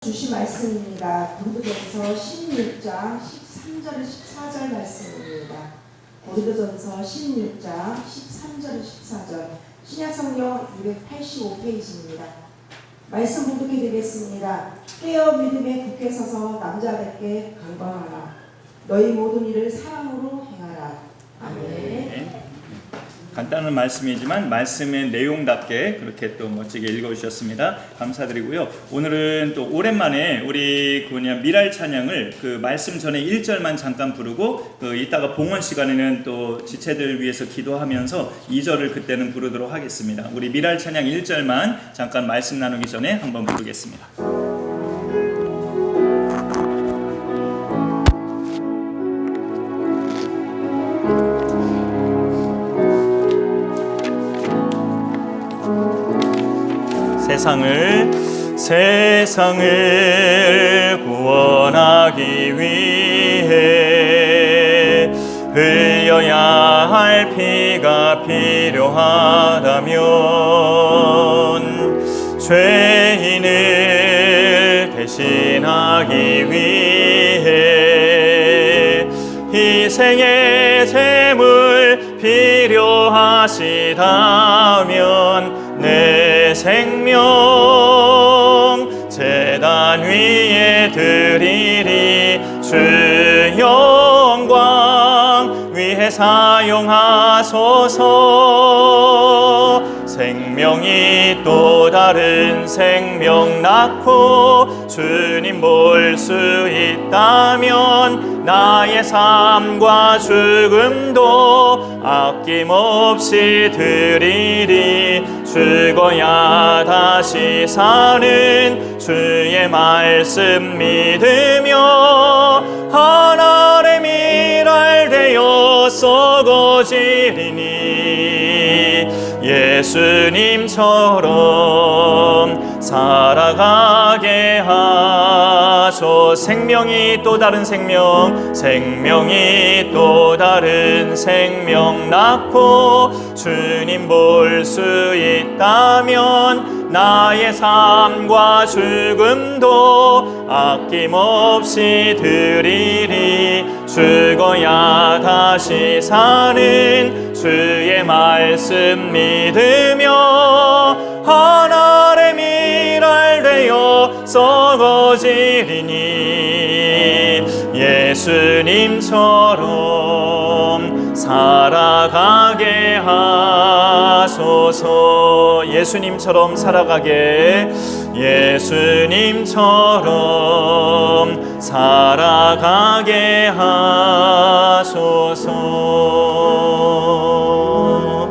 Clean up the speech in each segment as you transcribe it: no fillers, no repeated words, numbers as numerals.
주신 말씀입니다. 고린도전서 16장 13절 14절 말씀입니다. 고린도전서 16장 13절 14절 신약성경 285페이지입니다. 말씀 봉독해 드리겠습니다. 깨어 믿음에 굳게 서서 남자답게 강건하라. 너희 모든 일을 사랑으로 행하라. 아멘. 간단한 말씀이지만 말씀의 내용답게 그렇게 또 멋지게 읽어주셨습니다. 감사드리고요. 오늘은 또 오랜만에 우리 미랄 찬양을 그 말씀 전에 1절만 잠깐 부르고 이따가 봉헌 시간에는 또 지체들 위해서 기도하면서 2절을 그때는 부르도록 하겠습니다. 우리 미랄 찬양 1절만 잠깐 말씀 나누기 전에 한번 부르겠습니다. 세상을 구원하기 위해 흘려야 할 피가 필요하다면 죄인을 대신하기 위해 희생의 제물 필요하시다면 내 생명 제단 위에 드리리. 주 영광 위해 사용하소서. 생명이 또 다른 생명 낳고 주님 볼 수 있다면 나의 삶과 죽음도 아낌없이 드리리. 죽어야 다시 사는 주의 말씀 믿으며 하늘의 미랄 되어 썩어지리니 예수님처럼 살아가게 하소. 생명이 또 다른 생명이 또 다른 생명 낳고 주님 볼 수 있다면 나의 삶과 죽음도 아낌없이 드리리. 죽어야 다시 사는 주의 말씀 믿으며 하늘의 미랄 되어 썩어지리니 예수님처럼 살아가게 하소서. 예수님처럼 살아가게, 예수님처럼 살아가게 하소서.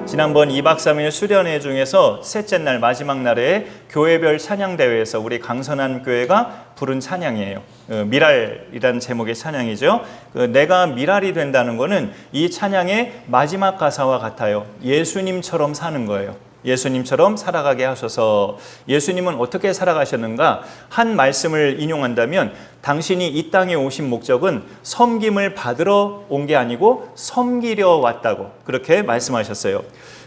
지난번 2박 3일 수련회 중에서 셋째 날 마지막 날에 교회별 찬양대회에서 우리 강선한 교회가 부른 찬양이에요. 미랄이라는 제목의 찬양이죠. 내가 미랄이 된다는 것은 이 찬양의 마지막 가사와 같아요. 예수님처럼 사는 거예요. 예수님처럼 살아가게 하셔서. 예수님은 어떻게 살아가셨는가? 한 말씀을 인용한다면 당신이 이 땅에 오신 목적은 섬김을 받으러 온 게 아니고 섬기려 왔다고 그렇게 말씀하셨어요.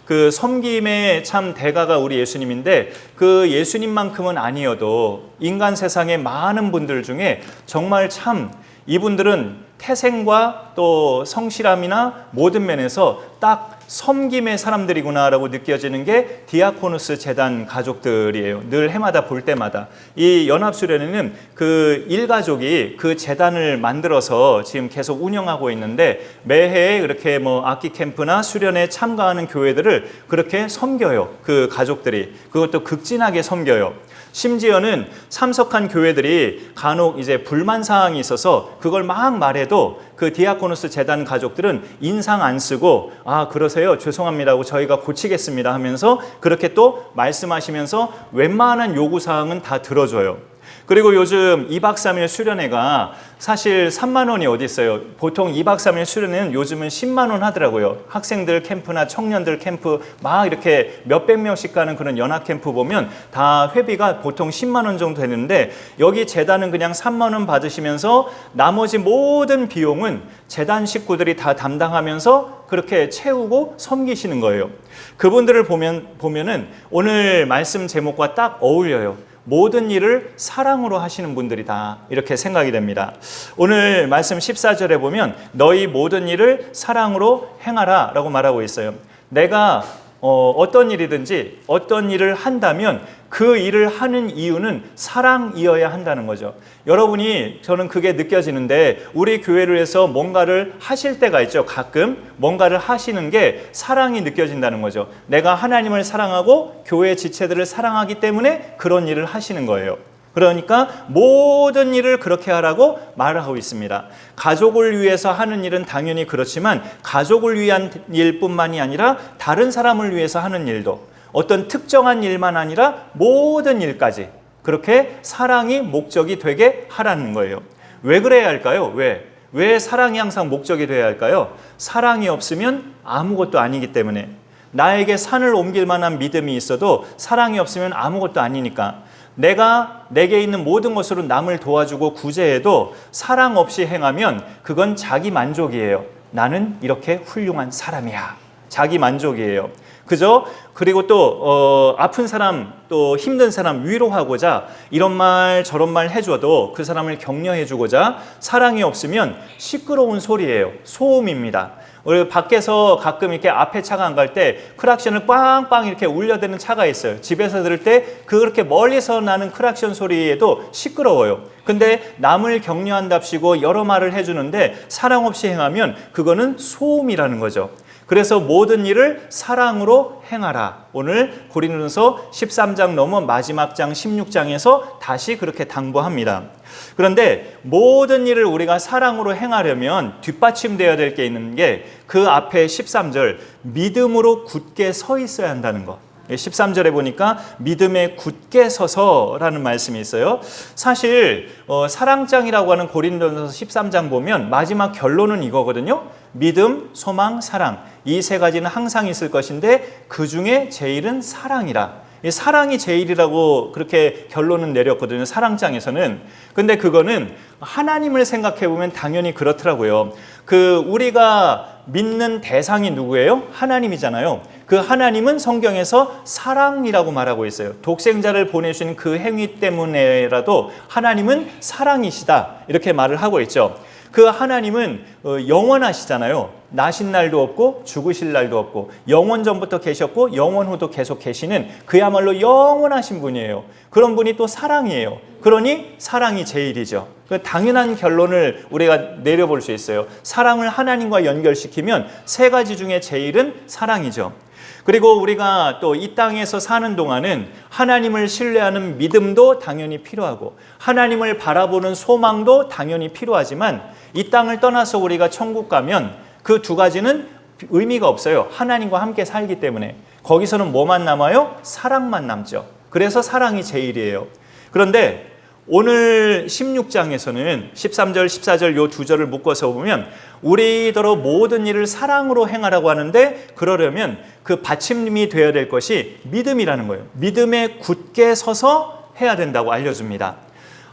그 섬김의 참 대가가 우리 예수님인데 그 예수님만큼은 아니어도 인간 세상의 많은 분들 중에 정말 참 이분들은 태생과 또 성실함이나 모든 면에서 딱 섬김의 사람들이구나라고 느껴지는 게 디아코누스 재단 가족들이에요. 늘 해마다 볼 때마다 이 연합수련회는 그 일가족이 그 재단을 만들어서 지금 계속 운영하고 있는데 매해 이렇게 악기 캠프나 수련회에 참가하는 교회들을 그렇게 섬겨요. 그 가족들이 그것도 극진하게 섬겨요. 심지어는 참석한 교회들이 간혹 이제 불만 사항이 있어서 그걸 막 말해도 그 디아코누스 재단 가족들은 인상 안 쓰고 그러세요, 죄송합니다 하고 저희가 고치겠습니다 하면서 그렇게 또 말씀하시면서 웬만한 요구사항은 다 들어줘요. 그리고 요즘 2박 3일 수련회가 사실 3만 원이 어디 있어요. 보통 2박 3일 수련회는 요즘은 10만 원 하더라고요. 학생들 캠프나 청년들 캠프 막 이렇게 몇백 명씩 가는 그런 연합 캠프 보면 다 회비가 보통 10만 원 정도 되는데 여기 재단은 그냥 3만 원 받으시면서 나머지 모든 비용은 재단 식구들이 다 담당하면서 그렇게 채우고 섬기시는 거예요. 그분들을 보면은 오늘 말씀 제목과 딱 어울려요. 모든 일을 사랑으로 하시는 분들이다. 이렇게 생각이 됩니다. 오늘 말씀 14절에 보면 너희 모든 일을 사랑으로 행하라 라고 말하고 있어요. 내가 어떤 일이든지 어떤 일을 한다면 그 일을 하는 이유는 사랑이어야 한다는 거죠. 여러분이 저는 그게 느껴지는데 우리 교회를 해서 뭔가를 하실 때가 있죠. 가끔 뭔가를 하시는 게 사랑이 느껴진다는 거죠. 내가 하나님을 사랑하고 교회 지체들을 사랑하기 때문에 그런 일을 하시는 거예요. 그러니까 모든 일을 그렇게 하라고 말하고 있습니다. 가족을 위해서 하는 일은 당연히 그렇지만 가족을 위한 일뿐만이 아니라 다른 사람을 위해서 하는 일도 어떤 특정한 일만 아니라 모든 일까지 그렇게 사랑이 목적이 되게 하라는 거예요. 왜 그래야 할까요? 왜 사랑이 항상 목적이 되어야 할까요? 사랑이 없으면 아무것도 아니기 때문에. 나에게 산을 옮길 만한 믿음이 있어도 사랑이 없으면 아무것도 아니니까. 내게 있는 모든 것으로 남을 도와주고 구제해도 사랑 없이 행하면 그건 자기 만족이에요. 나는 이렇게 훌륭한 사람이야. 자기 만족이에요. 그죠? 그리고 또 아픈 사람, 또 힘든 사람 위로하고자 이런 말 저런 말 해줘도 그 사람을 격려해주고자 사랑이 없으면 시끄러운 소리예요. 소음입니다. 우리 밖에서 가끔 이렇게 앞에 차가 안 갈 때 크락션을 빵빵 이렇게 울려대는 차가 있어요. 집에서 들을 때 그렇게 멀리서 나는 크락션 소리에도 시끄러워요. 근데 남을 격려한답시고 여러 말을 해주는데 사랑 없이 행하면 그거는 소음이라는 거죠. 그래서 모든 일을 사랑으로 행하라. 오늘 고린도전서 13장 넘어 마지막 장 16장에서 다시 그렇게 당부합니다. 그런데 모든 일을 우리가 사랑으로 행하려면 뒷받침되어야 될 게 있는 게 그 앞에 13절 믿음으로 굳게 서 있어야 한다는 것. 13절에 보니까 믿음에 굳게 서서라는 말씀이 있어요. 사실 사랑장이라고 하는 고린도전서 13장 보면 마지막 결론은 이거거든요. 믿음, 소망, 사랑. 이 세 가지는 항상 있을 것인데 그 중에 제일은 사랑이라. 사랑이 제일이라고 그렇게 결론은 내렸거든요. 사랑장에서는. 근데 그거는 하나님을 생각해 보면 당연히 그렇더라고요. 우리가 믿는 대상이 누구예요? 하나님이잖아요. 그 하나님은 성경에서 사랑이라고 말하고 있어요. 독생자를 보내신 그 행위 때문에라도 하나님은 사랑이시다. 이렇게 말을 하고 있죠. 그 하나님은 영원하시잖아요. 나신 날도 없고 죽으실 날도 없고 영원 전부터 계셨고 영원 후도 계속 계시는 그야말로 영원하신 분이에요. 그런 분이 또 사랑이에요. 그러니 사랑이 제일이죠. 당연한 결론을 우리가 내려볼 수 있어요. 사랑을 하나님과 연결시키면 세 가지 중에 제일은 사랑이죠. 그리고 우리가 또 이 땅에서 사는 동안은 하나님을 신뢰하는 믿음도 당연히 필요하고 하나님을 바라보는 소망도 당연히 필요하지만 이 땅을 떠나서 우리가 천국 가면 그 두 가지는 의미가 없어요. 하나님과 함께 살기 때문에. 거기서는 뭐만 남아요? 사랑만 남죠. 그래서 사랑이 제일이에요. 그런데 오늘 16장에서는 13절, 14절 요 두 절을 묶어서 보면 우리더러 모든 일을 사랑으로 행하라고 하는데 그러려면 그 받침이 되어야 될 것이 믿음이라는 거예요. 믿음에 굳게 서서 해야 된다고 알려줍니다.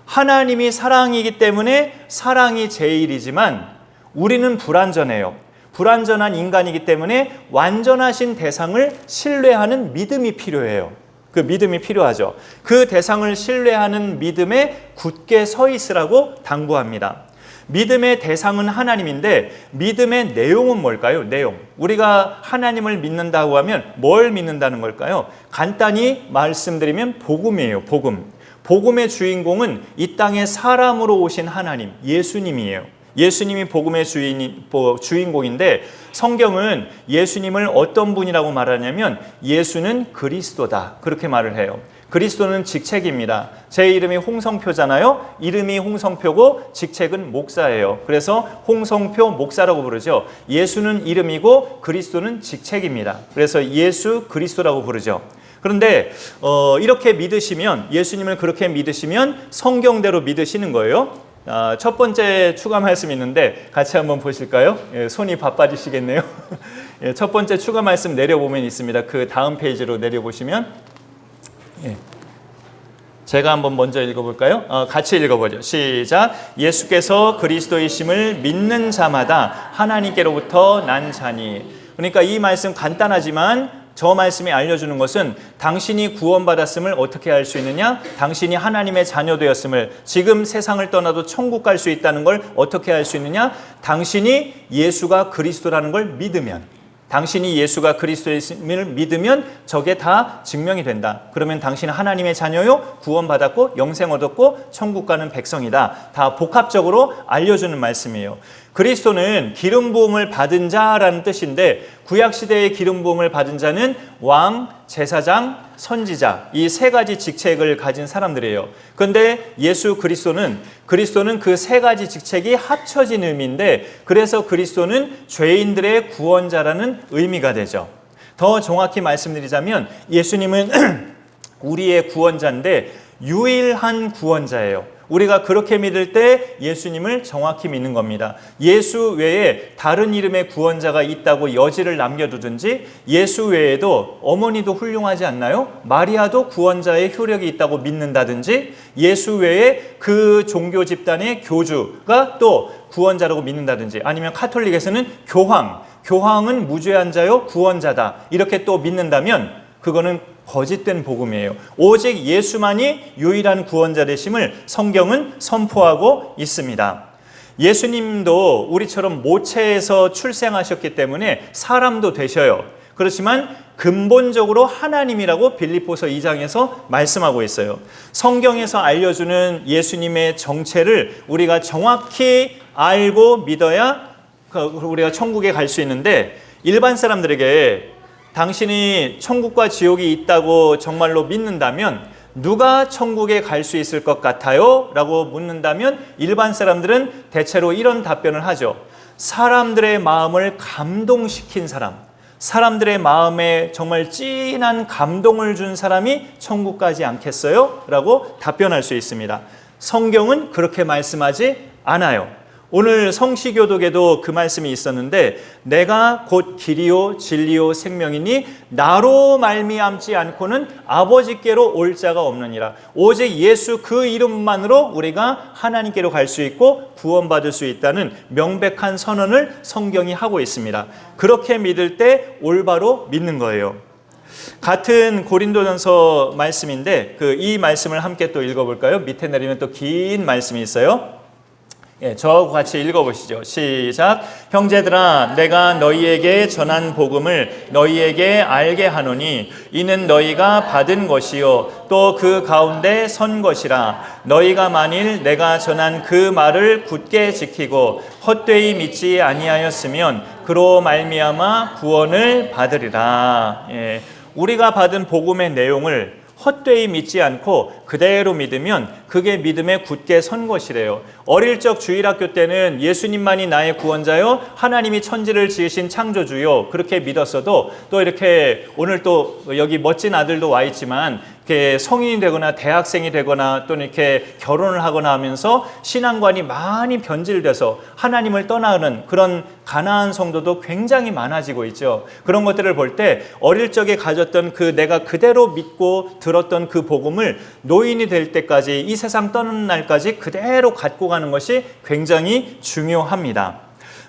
하나님이 사랑이기 때문에 사랑이 제일이지만 우리는 불완전해요. 불완전한 인간이기 때문에 완전하신 대상을 신뢰하는 믿음이 필요해요. 그 믿음이 필요하죠. 그 대상을 신뢰하는 믿음에 굳게 서 있으라고 당부합니다. 믿음의 대상은 하나님인데 믿음의 내용은 뭘까요? 내용. 우리가 하나님을 믿는다고 하면 뭘 믿는다는 걸까요? 간단히 말씀드리면 복음이에요. 복음. 복음의 주인공은 이 땅에 사람으로 오신 하나님, 예수님이에요. 예수님이 복음의 주인공인데 성경은 예수님을 어떤 분이라고 말하냐면 예수는 그리스도다. 그렇게 말을 해요. 그리스도는 직책입니다. 제 이름이 홍성표잖아요. 이름이 홍성표고 직책은 목사예요. 그래서 홍성표 목사라고 부르죠. 예수는 이름이고 그리스도는 직책입니다. 그래서 예수 그리스도라고 부르죠. 그런데 이렇게 믿으시면 예수님을 그렇게 믿으시면 성경대로 믿으시는 거예요. 첫 번째 추가 말씀이 있는데 같이 한번 보실까요? 손이 바빠지시겠네요. 첫 번째 추가 말씀 내려보면 있습니다. 그 다음 페이지로 내려보시면 제가 한번 먼저 읽어볼까요? 같이 읽어보죠. 시작. 예수께서 그리스도이심을 믿는 자마다 하나님께로부터 난 자니. 그러니까 이 말씀 간단하지만 저 말씀이 알려주는 것은 당신이 구원받았음을 어떻게 알 수 있느냐? 당신이 하나님의 자녀 되었음을, 지금 세상을 떠나도 천국 갈 수 있다는 걸 어떻게 알 수 있느냐? 당신이 예수가 그리스도라는 걸 믿으면, 당신이 예수가 그리스도임을 믿으면 저게 다 증명이 된다. 그러면 당신은 하나님의 자녀요, 구원받았고 영생 얻었고 천국 가는 백성이다. 다 복합적으로 알려주는 말씀이에요. 그리스도는 기름 부음을 받은 자라는 뜻인데, 구약시대의 기름 부음을 받은 자는 왕, 제사장, 선지자, 이 세 가지 직책을 가진 사람들이에요. 그런데 예수 그리스도는 그 세 가지 직책이 합쳐진 의미인데, 그래서 그리스도는 죄인들의 구원자라는 의미가 되죠. 더 정확히 말씀드리자면 예수님은 우리의 구원자인데 유일한 구원자예요. 우리가 그렇게 믿을 때 예수님을 정확히 믿는 겁니다. 예수 외에 다른 이름의 구원자가 있다고 여지를 남겨두든지, 예수 외에도 어머니도 훌륭하지 않나요? 마리아도 구원자의 효력이 있다고 믿는다든지, 예수 외에 그 종교 집단의 교주가 또 구원자라고 믿는다든지, 아니면 카톨릭에서는 교황은 무죄한 자요 구원자다, 이렇게 또 믿는다면 그거는 거짓된 복음이에요. 오직 예수만이 유일한 구원자 되심을 성경은 선포하고 있습니다. 예수님도 우리처럼 모체에서 출생하셨기 때문에 사람도 되셔요. 그렇지만 근본적으로 하나님이라고 빌립보서 2장에서 말씀하고 있어요. 성경에서 알려주는 예수님의 정체를 우리가 정확히 알고 믿어야 우리가 천국에 갈 수 있는데, 일반 사람들에게 당신이 천국과 지옥이 있다고 정말로 믿는다면 누가 천국에 갈 수 있을 것 같아요? 라고 묻는다면 일반 사람들은 대체로 이런 답변을 하죠. 사람들의 마음을 감동시킨 사람, 사람들의 마음에 정말 진한 감동을 준 사람이 천국 가지 않겠어요? 라고 답변할 수 있습니다. 성경은 그렇게 말씀하지 않아요. 오늘 성시교독에도 그 말씀이 있었는데, 내가 곧 길이요 진리요 생명이니 나로 말미암지 않고는 아버지께로 올 자가 없느니라. 오직 예수 그 이름만으로 우리가 하나님께로 갈 수 있고 구원받을 수 있다는 명백한 선언을 성경이 하고 있습니다. 그렇게 믿을 때 올바로 믿는 거예요. 같은 고린도전서 말씀인데 이 말씀을 함께 또 읽어볼까요? 밑에 내리면 또 긴 말씀이 있어요. 저하고 같이 읽어보시죠. 시작. 형제들아, 내가 너희에게 전한 복음을 너희에게 알게 하노니 이는 너희가 받은 것이요 또 그 가운데 선 것이라. 너희가 만일 내가 전한 그 말을 굳게 지키고 헛되이 믿지 아니하였으면 그로 말미암아 구원을 받으리라. 우리가 받은 복음의 내용을 헛되이 믿지 않고 그대로 믿으면 그게 믿음에 굳게 선 것이래요. 어릴 적 주일학교 때는 예수님만이 나의 구원자요, 하나님이 천지를 지으신 창조주요, 그렇게 믿었어도 또 이렇게 오늘 또 여기 멋진 아들도 와 있지만 이렇게 성인이 되거나 대학생이 되거나 또는 이렇게 결혼을 하거나 하면서 신앙관이 많이 변질돼서 하나님을 떠나는 그런 가나안 성도도 굉장히 많아지고 있죠. 그런 것들을 볼 때 어릴 적에 가졌던 그 내가 그대로 믿고 들었던 그 복음을 노인이 될 때까지, 이 세상 떠나는 날까지 그대로 갖고 가는 것이 굉장히 중요합니다.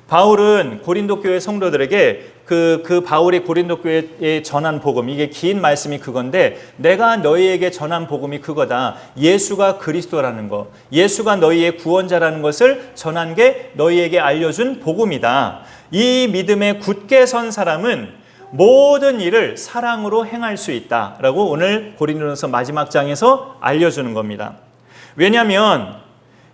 바울은 고린도 교회 성도들에게 그 바울이 고린도 교회에 전한 복음, 이게 긴 말씀이 그건데, 내가 너희에게 전한 복음이 그거다. 예수가 그리스도라는 거, 예수가 너희의 구원자라는 것을 전한 게 너희에게 알려준 복음이다. 이 믿음에 굳게 선 사람은 모든 일을 사랑으로 행할 수 있다라고 오늘 고린도전서 마지막 장에서 알려주는 겁니다. 왜냐하면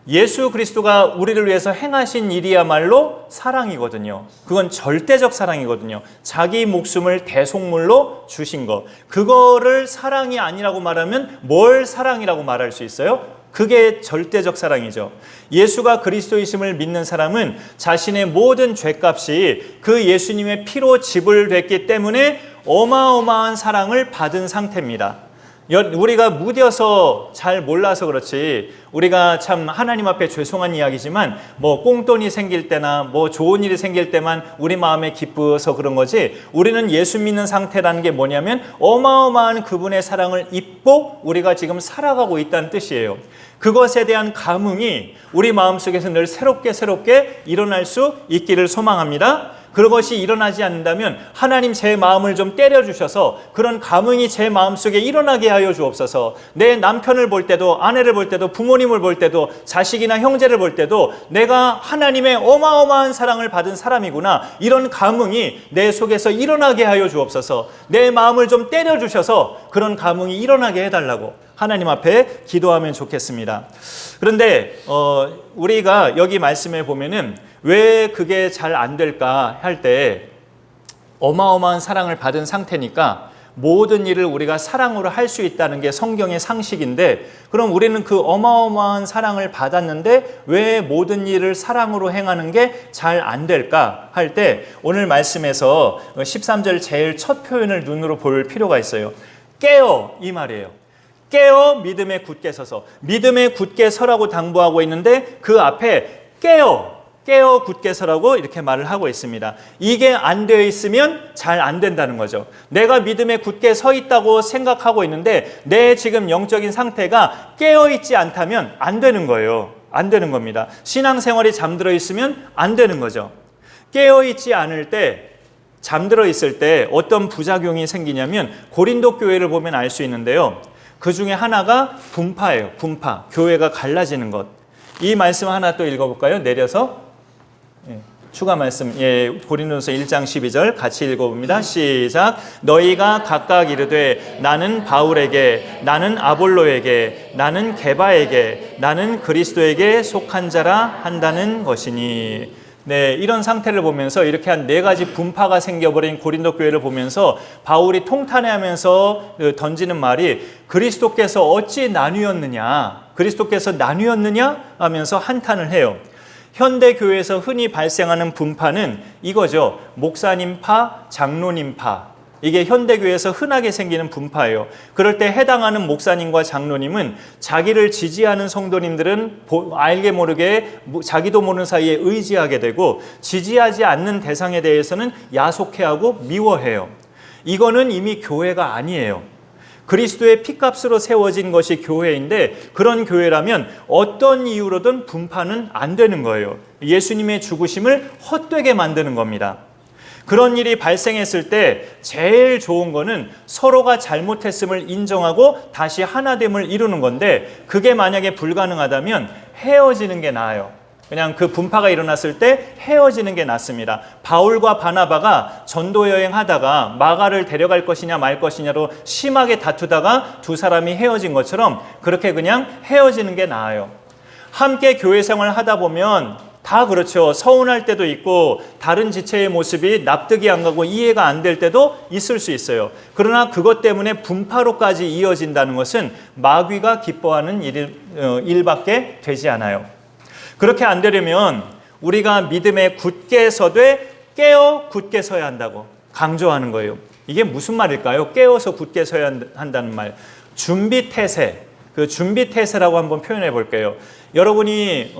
예수 그리스도가 우리를 위해서 행하신 일이야말로 사랑이거든요. 그건 절대적 사랑이거든요. 자기 목숨을 대속물로 주신 거. 그거를 사랑이 아니라고 말하면 뭘 사랑이라고 말할 수 있어요? 그게 절대적 사랑이죠. 예수가 그리스도이심을 믿는 사람은 자신의 모든 죄값이 그 예수님의 피로 지불됐기 때문에 어마어마한 사랑을 받은 상태입니다. 우리가 무뎌서 잘 몰라서 그렇지, 우리가 참 하나님 앞에 죄송한 이야기지만 뭐 꽁돈이 생길 때나 뭐 좋은 일이 생길 때만 우리 마음에 기뻐서 그런 거지, 우리는 예수 믿는 상태라는 게 뭐냐면 어마어마한 그분의 사랑을 입고 우리가 지금 살아가고 있다는 뜻이에요. 그것에 대한 감흥이 우리 마음속에서 늘 새롭게 일어날 수 있기를 소망합니다. 그것이 일어나지 않는다면 하나님 제 마음을 좀 때려주셔서 그런 감흥이 제 마음속에 일어나게 하여 주옵소서. 내 남편을 볼 때도, 아내를 볼 때도, 부모님을 볼 때도, 자식이나 형제를 볼 때도 내가 하나님의 어마어마한 사랑을 받은 사람이구나, 이런 감흥이 내 속에서 일어나게 하여 주옵소서. 내 마음을 좀 때려주셔서 그런 감흥이 일어나게 해달라고 하나님 앞에 기도하면 좋겠습니다. 그런데 우리가 여기 말씀에 보면은 왜 그게 잘 안 될까 할 때, 어마어마한 사랑을 받은 상태니까 모든 일을 우리가 사랑으로 할 수 있다는 게 성경의 상식인데, 그럼 우리는 그 어마어마한 사랑을 받았는데 왜 모든 일을 사랑으로 행하는 게 잘 안 될까 할 때, 오늘 말씀에서 13절 제일 첫 표현을 눈으로 볼 필요가 있어요. 깨어, 이 말이에요. 깨어 믿음에 굳게 서서. 믿음에 굳게 서라고 당부하고 있는데 그 앞에 깨어 굳게 서라고 이렇게 말을 하고 있습니다. 이게 안 되어 있으면 잘 안 된다는 거죠. 내가 믿음에 굳게 서 있다고 생각하고 있는데 내 지금 영적인 상태가 깨어 있지 않다면 안 되는 거예요. 안 되는 겁니다. 신앙생활이 잠들어 있으면 안 되는 거죠. 깨어 있지 않을 때, 잠들어 있을 때 어떤 부작용이 생기냐면 고린도 교회를 보면 알 수 있는데요. 그 중에 하나가 분파예요. 분파. 교회가 갈라지는 것. 이 말씀 하나 또 읽어볼까요? 내려서. 추가 말씀, 고린도서 1장 12절 같이 읽어봅니다. 시작. 너희가 각각 이르되 나는 바울에게, 나는 아볼로에게, 나는 게바에게, 나는 그리스도에게 속한 자라 한다는 것이니. 네, 이런 상태를 보면서 이렇게 한 4가지 분파가 생겨버린 고린도 교회를 보면서 바울이 통탄해하면서 던지는 말이, 그리스도께서 어찌 나뉘었느냐, 그리스도께서 나뉘었느냐 하면서 한탄을 해요. 현대 교회에서 흔히 발생하는 분파는 이거죠. 목사님파, 장로님파. 이게 현대교회에서 흔하게 생기는 분파예요. 그럴 때 해당하는 목사님과 장로님은 자기를 지지하는 성도님들은 알게 모르게 자기도 모르는 사이에 의지하게 되고, 지지하지 않는 대상에 대해서는 야속해하고 미워해요. 이거는 이미 교회가 아니에요. 그리스도의 피값으로 세워진 것이 교회인데, 그런 교회라면 어떤 이유로든 분파는 안 되는 거예요. 예수님의 죽으심을 헛되게 만드는 겁니다. 그런 일이 발생했을 때 제일 좋은 거는 서로가 잘못했음을 인정하고 다시 하나됨을 이루는 건데, 그게 만약에 불가능하다면 헤어지는 게 나아요. 그냥 그 분파가 일어났을 때 헤어지는 게 낫습니다. 바울과 바나바가 전도 여행하다가 마가를 데려갈 것이냐 말 것이냐로 심하게 다투다가 두 사람이 헤어진 것처럼 그렇게 그냥 헤어지는 게 나아요. 함께 교회 생활을 하다 보면 다 그렇죠. 서운할 때도 있고 다른 지체의 모습이 납득이 안 가고 이해가 안 될 때도 있을 수 있어요. 그러나 그것 때문에 분파로까지 이어진다는 것은 마귀가 기뻐하는 일밖에 되지 않아요. 그렇게 안 되려면 우리가 믿음에 굳게 서되 깨어 굳게 서야 한다고 강조하는 거예요. 이게 무슨 말일까요? 깨어서 굳게 서야 한다는 말. 준비태세. 그 준비태세라고 한번 표현해 볼게요. 여러분이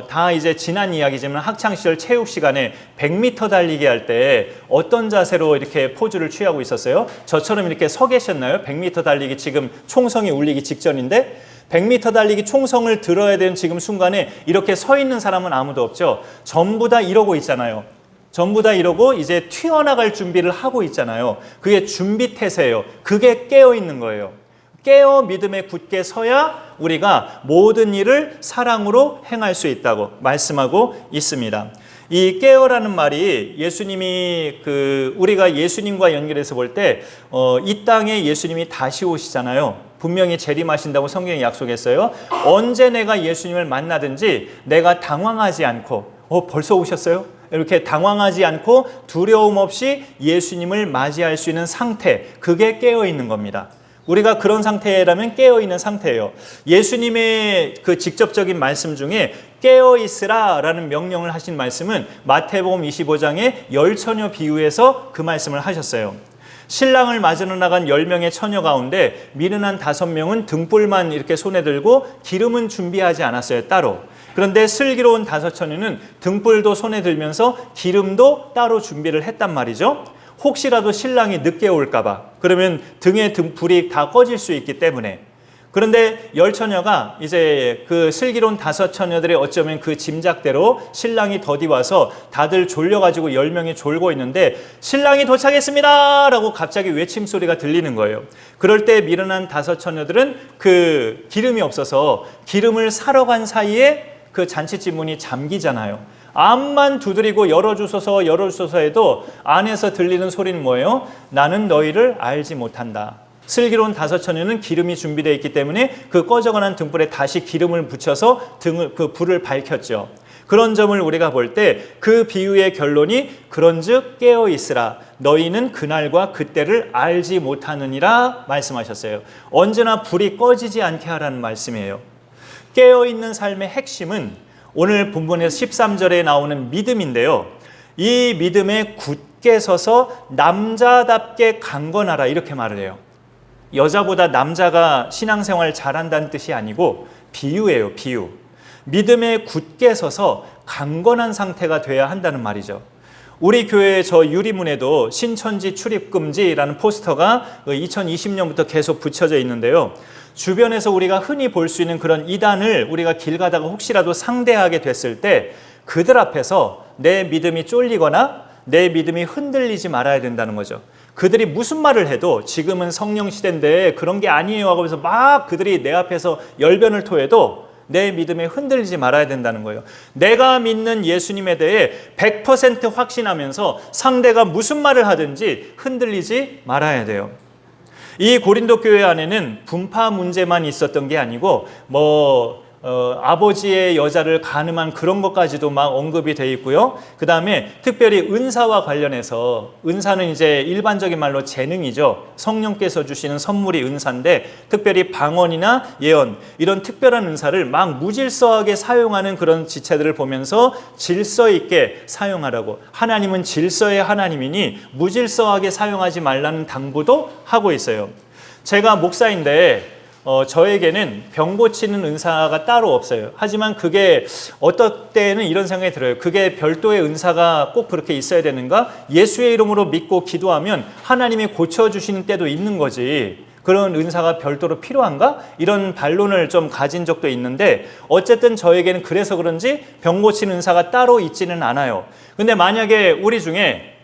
다 이제 지난 이야기지만 학창시절 체육 시간에 100m 달리기 할 때 어떤 자세로 이렇게 포즈를 취하고 있었어요? 저처럼 이렇게 서 계셨나요? 100m 달리기 지금 총성이 울리기 직전인데 100m 달리기 총성을 들어야 되는 지금 순간에 이렇게 서 있는 사람은 아무도 없죠. 전부 다 이러고 있잖아요. 전부 다 이러고 이제 튀어나갈 준비를 하고 있잖아요. 그게 준비태세예요. 그게 깨어 있는 거예요. 깨어 믿음에 굳게 서야 우리가 모든 일을 사랑으로 행할 수 있다고 말씀하고 있습니다. 이 깨어라는 말이 예수님이 우리가 예수님과 연결해서 볼 때 이 땅에 예수님이 다시 오시잖아요. 분명히 재림하신다고 성경이 약속했어요. 언제 내가 예수님을 만나든지 내가 당황하지 않고 벌써 오셨어요? 이렇게 당황하지 않고 두려움 없이 예수님을 맞이할 수 있는 상태, 그게 깨어 있는 겁니다. 우리가 그런 상태라면 깨어있는 상태예요. 예수님의 그 직접적인 말씀 중에 깨어있으라 라는 명령을 하신 말씀은 마태복음 25장의 열처녀 비유에서 그 말씀을 하셨어요. 신랑을 맞으러 나간 10명의 처녀 가운데 미련한 5명은 등불만 이렇게 손에 들고 기름은 준비하지 않았어요, 따로. 그런데 슬기로운 5처녀는 등불도 손에 들면서 기름도 따로 준비를 했단 말이죠. 혹시라도 신랑이 늦게 올까 봐, 그러면 등에 불이 다 꺼질 수 있기 때문에. 그런데 10처녀가 이제 그 슬기로운 5처녀들의 어쩌면 그 짐작대로 신랑이 더디 와서 다들 졸려가지고 10명이 졸고 있는데 신랑이 도착했습니다! 라고 갑자기 외침소리가 들리는 거예요. 그럴 때 미련한 5처녀들은 그 기름이 없어서 기름을 사러 간 사이에 그 잔치집 문이 잠기잖아요. 앞만 두드리고 열어주소서 해도 안에서 들리는 소리는 뭐예요? 나는 너희를 알지 못한다. 슬기로운 5처녀는 기름이 준비되어 있기 때문에 그 꺼져가는 등불에 다시 기름을 붙여서 그 불을 밝혔죠. 그런 점을 우리가 볼 때 그 비유의 결론이 그런즉 깨어 있으라 너희는 그날과 그때를 알지 못하느니라 말씀하셨어요. 언제나 불이 꺼지지 않게 하라는 말씀이에요. 깨어 있는 삶의 핵심은 오늘 본문에서 13절에 나오는 믿음인데요. 이 믿음에 굳게 서서 남자답게 강건하라 이렇게 말을 해요. 여자보다 남자가 신앙생활 잘한다는 뜻이 아니고 비유예요. 비유. 믿음에 굳게 서서 강건한 상태가 돼야 한다는 말이죠. 우리 교회 저 유리문에도 신천지 출입금지라는 포스터가 2020년부터 계속 붙여져 있는데요. 주변에서 우리가 흔히 볼 수 있는 그런 이단을 우리가 길 가다가 혹시라도 상대하게 됐을 때 그들 앞에서 내 믿음이 쫄리거나 내 믿음이 흔들리지 말아야 된다는 거죠. 그들이 무슨 말을 해도 지금은 성령 시대인데 그런 게 아니에요 하면서 막 그들이 내 앞에서 열변을 토해도 내 믿음에 흔들리지 말아야 된다는 거예요. 내가 믿는 예수님에 대해 100% 확신하면서 상대가 무슨 말을 하든지 흔들리지 말아야 돼요. 이 고린도 교회 안에는 분파 문제만 있었던 게 아니고 아버지의 여자를 간음한 그런 것까지도 막 언급이 돼 있고요. 그 다음에 특별히 은사와 관련해서 은사는 이제 일반적인 말로 재능이죠. 성령께서 주시는 선물이 은사인데 특별히 방언이나 예언 이런 특별한 은사를 막 무질서하게 사용하는 그런 지체들을 보면서 질서 있게 사용하라고 하나님은 질서의 하나님이니 무질서하게 사용하지 말라는 당부도 하고 있어요. 제가 목사인데 저에게는 병 고치는 은사가 따로 없어요. 하지만 그게 어떨 때는 이런 생각이 들어요. 그게 별도의 은사가 꼭 그렇게 있어야 되는가? 예수의 이름으로 믿고 기도하면 하나님이 고쳐주시는 때도 있는 거지. 그런 은사가 별도로 필요한가? 이런 반론을 좀 가진 적도 있는데 어쨌든 저에게는 그래서 그런지 병 고치는 은사가 따로 있지는 않아요. 근데 만약에 우리 중에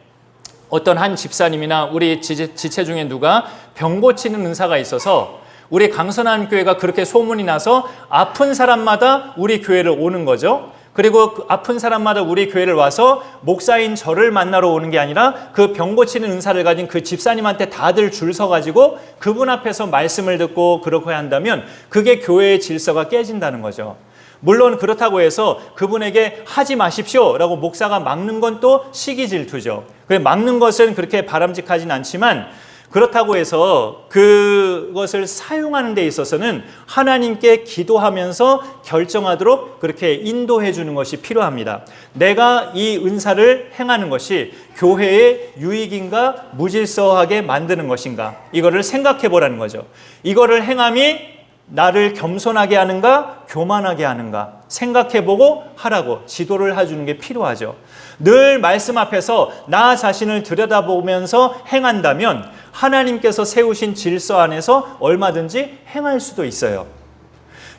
어떤 한 집사님이나 우리 지체 중에 누가 병 고치는 은사가 있어서 우리 강선한 교회가 그렇게 소문이 나서 아픈 사람마다 우리 교회를 오는 거죠. 그리고 그 아픈 사람마다 우리 교회를 와서 목사인 저를 만나러 오는 게 아니라 그 병 고치는 은사를 가진 그 집사님한테 다들 줄 서가지고 그분 앞에서 말씀을 듣고 그렇게 한다면 그게 교회의 질서가 깨진다는 거죠. 물론 그렇다고 해서 그분에게 하지 마십시오 라고 목사가 막는 건 또 시기 질투죠. 막는 것은 그렇게 바람직하진 않지만 그렇다고 해서 그것을 사용하는 데 있어서는 하나님께 기도하면서 결정하도록 그렇게 인도해 주는 것이 필요합니다. 내가 이 은사를 행하는 것이 교회의 유익인가 무질서하게 만드는 것인가 이거를 생각해 보라는 거죠. 이거를 행함이 나를 겸손하게 하는가 교만하게 하는가 생각해보고 하라고 지도를 해주는 게 필요하죠. 늘 말씀 앞에서 나 자신을 들여다보면서 행한다면 하나님께서 세우신 질서 안에서 얼마든지 행할 수도 있어요.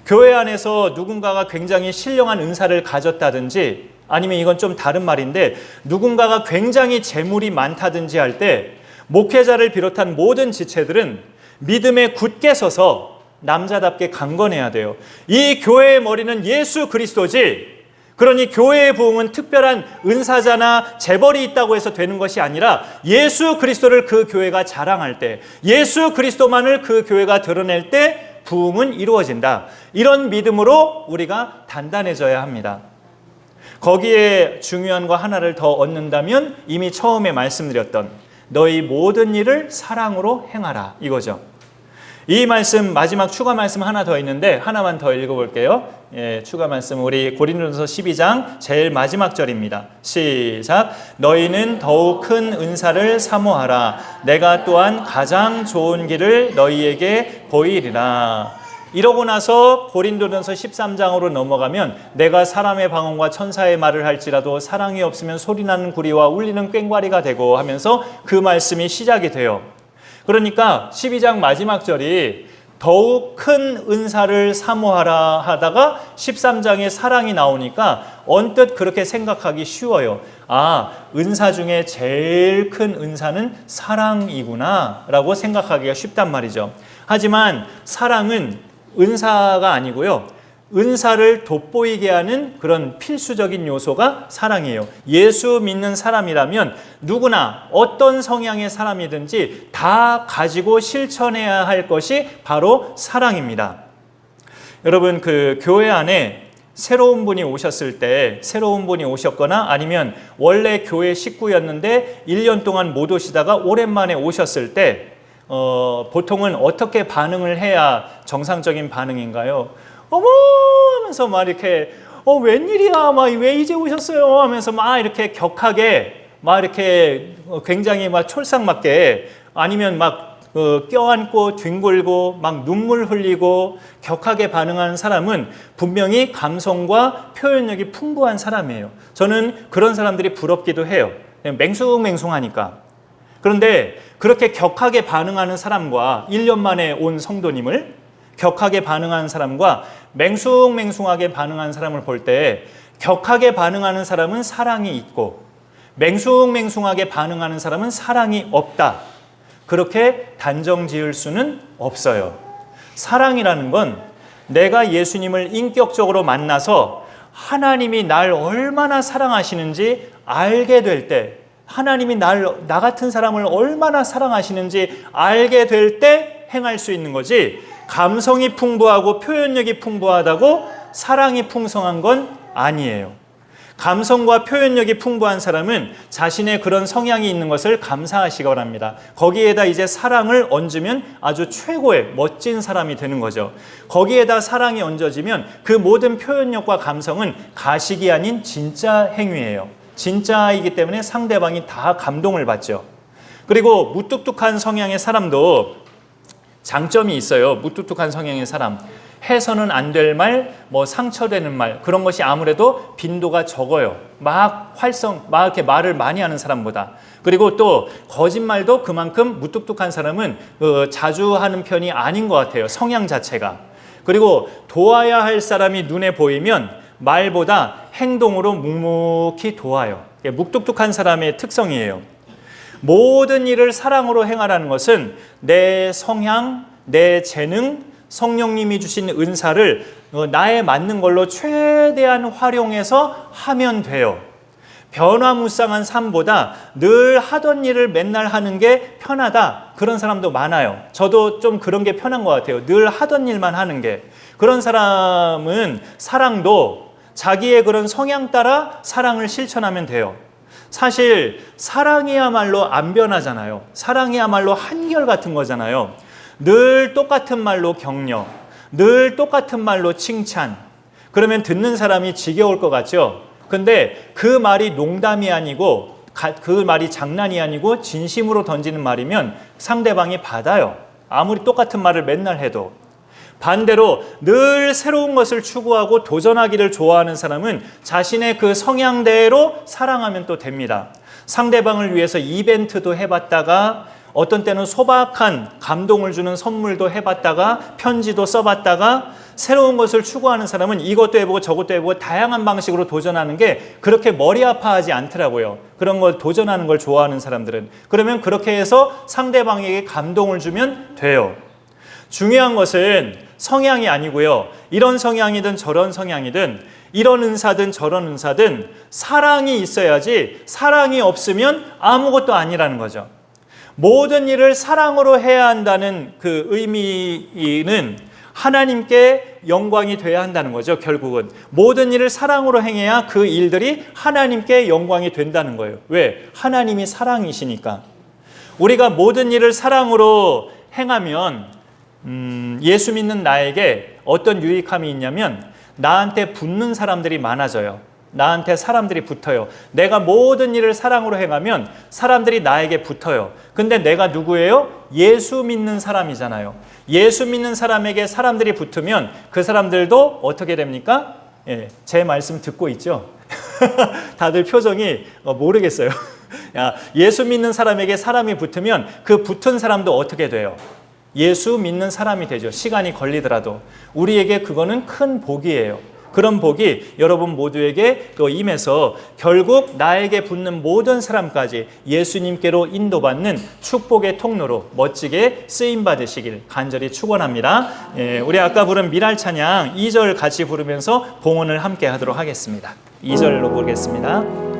교회 안에서 누군가가 굉장히 신령한 은사를 가졌다든지 아니면 이건 좀 다른 말인데 누군가가 굉장히 재물이 많다든지 할 때 목회자를 비롯한 모든 지체들은 믿음에 굳게 서서 남자답게 강건해야 돼요. 이 교회의 머리는 예수 그리스도지 그러니 교회의 부흥은 특별한 은사자나 재벌이 있다고 해서 되는 것이 아니라 예수 그리스도를 그 교회가 자랑할 때 예수 그리스도만을 그 교회가 드러낼 때 부흥은 이루어진다. 이런 믿음으로 우리가 단단해져야 합니다. 거기에 중요한 거 하나를 더 얻는다면 이미 처음에 말씀드렸던 너희 모든 일을 사랑으로 행하라 이거죠. 이 말씀 마지막 추가 말씀 하나 더 있는데 하나만 더 읽어볼게요. 추가 말씀 우리 고린도전서 12장 제일 마지막 절입니다. 시작. 너희는 더욱 큰 은사를 사모하라. 내가 또한 가장 좋은 길을 너희에게 보이리라. 이러고 나서 고린도전서 13장으로 넘어가면 내가 사람의 방언과 천사의 말을 할지라도 사랑이 없으면 소리나는 구리와 울리는 꽹과리가 되고 하면서 그 말씀이 시작이 돼요. 그러니까 12장 마지막 절이 더욱 큰 은사를 사모하라 하다가 13장에 사랑이 나오니까 언뜻 그렇게 생각하기 쉬워요. 아, 은사 중에 제일 큰 은사는 사랑이구나 라고 생각하기가 쉽단 말이죠. 하지만 사랑은 은사가 아니고요, 은사를 돋보이게 하는 그런 필수적인 요소가 사랑이에요. 예수 믿는 사람이라면 누구나 어떤 성향의 사람이든지 다 가지고 실천해야 할 것이 바로 사랑입니다. 여러분, 그 교회 안에 새로운 분이 오셨을 때, 새로운 분이 오셨거나 아니면 원래 교회 식구였는데 1년 동안 못 오시다가 오랜만에 오셨을 때 보통은 어떻게 반응을 해야 정상적인 반응인가요? 어머 하면서 막 이렇게 웬일이야, 막 왜 이제 오셨어요 하면서 막 이렇게 격하게 막 이렇게 굉장히 막 촐싹맞게, 아니면 막 껴안고 뒹굴고 막 눈물 흘리고 격하게 반응하는 사람은 분명히 감성과 표현력이 풍부한 사람이에요. 저는 그런 사람들이 부럽기도 해요. 맹숭맹숭하니까. 그런데 그렇게 격하게 반응하는 사람과 1년 만에 온 성도님을, 격하게 반응하는 사람과 맹숭맹숭하게 반응하는 사람을 볼 때 격하게 반응하는 사람은 사랑이 있고 맹숭맹숭하게 반응하는 사람은 사랑이 없다, 그렇게 단정 지을 수는 없어요. 사랑이라는 건 내가 예수님을 인격적으로 만나서 하나님이 날 얼마나 사랑하시는지 알게 될 때, 하나님이 나 같은 사람을 얼마나 사랑하시는지 알게 될 때 행할 수 있는 거지, 감성이 풍부하고 표현력이 풍부하다고 사랑이 풍성한 건 아니에요. 감성과 표현력이 풍부한 사람은 자신의 그런 성향이 있는 것을 감사하시기 바랍니다. 거기에다 이제 사랑을 얹으면 아주 최고의 멋진 사람이 되는 거죠. 거기에다 사랑이 얹어지면 그 모든 표현력과 감성은 가식이 아닌 진짜 행위예요. 진짜이기 때문에 상대방이 다 감동을 받죠. 그리고 무뚝뚝한 성향의 사람도 장점이 있어요. 무뚝뚝한 성향의 사람, 해서는 안 될 말, 뭐 상처되는 말, 그런 것이 아무래도 빈도가 적어요. 막 이렇게 말을 많이 하는 사람보다. 그리고 또 거짓말도 그만큼 무뚝뚝한 사람은 자주 하는 편이 아닌 것 같아요. 성향 자체가. 그리고 도와야 할 사람이 눈에 보이면 말보다 행동으로 묵묵히 도와요. 이게 무뚝뚝한 사람의 특성이에요. 모든 일을 사랑으로 행하라는 것은 내 성향, 내 재능, 성령님이 주신 은사를 나에 맞는 걸로 최대한 활용해서 하면 돼요. 변화무쌍한 삶보다 늘 하던 일을 맨날 하는 게 편하다, 그런 사람도 많아요. 저도 좀 그런 게 편한 것 같아요. 늘 하던 일만 하는 게. 그런 사람은 사랑도 자기의 그런 성향 따라 사랑을 실천하면 돼요. 사실 사랑이야말로 안 변하잖아요. 사랑이야말로 한결같은 거잖아요. 늘 똑같은 말로 격려, 늘 똑같은 말로 칭찬. 그러면 듣는 사람이 지겨울 것 같죠? 근데 그 말이 농담이 아니고 그 말이 장난이 아니고 진심으로 던지는 말이면 상대방이 받아요. 아무리 똑같은 말을 맨날 해도. 반대로 늘 새로운 것을 추구하고 도전하기를 좋아하는 사람은 자신의 그 성향대로 사랑하면 또 됩니다. 상대방을 위해서 이벤트도 해봤다가, 어떤 때는 소박한 감동을 주는 선물도 해봤다가, 편지도 써봤다가, 새로운 것을 추구하는 사람은 이것도 해보고 저것도 해보고 다양한 방식으로 도전하는 게 그렇게 머리 아파하지 않더라고요. 그런 걸 도전하는 걸 좋아하는 사람들은. 그러면 그렇게 해서 상대방에게 감동을 주면 돼요. 중요한 것은 성향이 아니고요, 이런 성향이든 저런 성향이든 이런 은사든 저런 은사든 사랑이 있어야지, 사랑이 없으면 아무것도 아니라는 거죠. 모든 일을 사랑으로 해야 한다는 그 의미는 하나님께 영광이 돼야 한다는 거죠. 결국은 모든 일을 사랑으로 행해야 그 일들이 하나님께 영광이 된다는 거예요. 왜? 하나님이 사랑이시니까. 우리가 모든 일을 사랑으로 행하면 예수 믿는 나에게 어떤 유익함이 있냐면 나한테 붙는 사람들이 많아져요. 나한테 사람들이 붙어요. 내가 모든 일을 사랑으로 행하면 사람들이 나에게 붙어요. 근데 내가 누구예요? 예수 믿는 사람이잖아요. 예수 믿는 사람에게 사람들이 붙으면 그 사람들도 어떻게 됩니까? 예, 제 말씀 듣고 있죠? 다들 표정이 모르겠어요. 예수 믿는 사람에게 사람이 붙으면 그 붙은 사람도 어떻게 돼요? 예수 믿는 사람이 되죠. 시간이 걸리더라도. 우리에게 그거는 큰 복이에요. 그런 복이 여러분 모두에게 또 임해서 결국 나에게 붙는 모든 사람까지 예수님께로 인도받는 축복의 통로로 멋지게 쓰임받으시길 간절히 축원합니다. 우리 아까 부른 미랄 찬양 2절 같이 부르면서 봉헌을 함께 하도록 하겠습니다. 2절로 부르겠습니다.